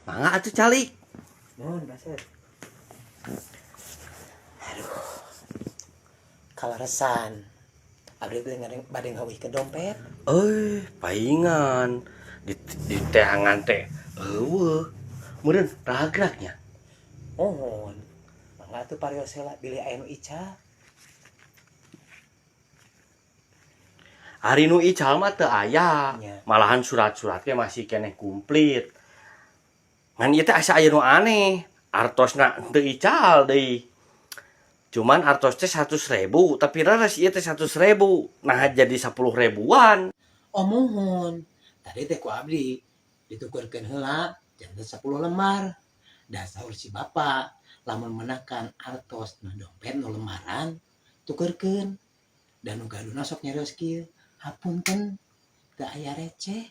Mangga atuh calik. Nuhun Baset. Aduh. Kalaresan. Abdi bade ngawih ke dompet. Paingan di teangan teh eueuh. Meureun raha geraknya. Mohon. Mangga atuh parios heula bili aya nu ical. Hari nu ical mah teu aya. Nya. Malahan surat-surat ge masih keneh komplit. Ngan ieu teh asa aya nu aneh. Artosna teu ical deui. Cuman artos teh 100.000, tapi raras ieu teh 100.000. Nah jadi 10 ribuan. Oh mohon. Tadi teh ku abdi ditukerkeun heula janten 10 lembar. Da saur si Bapak lamun menakan artos na dompet nu lembaran tukerkeun. Dan nu gaduna sok nyarios kieu. Hapunten teu aya receh.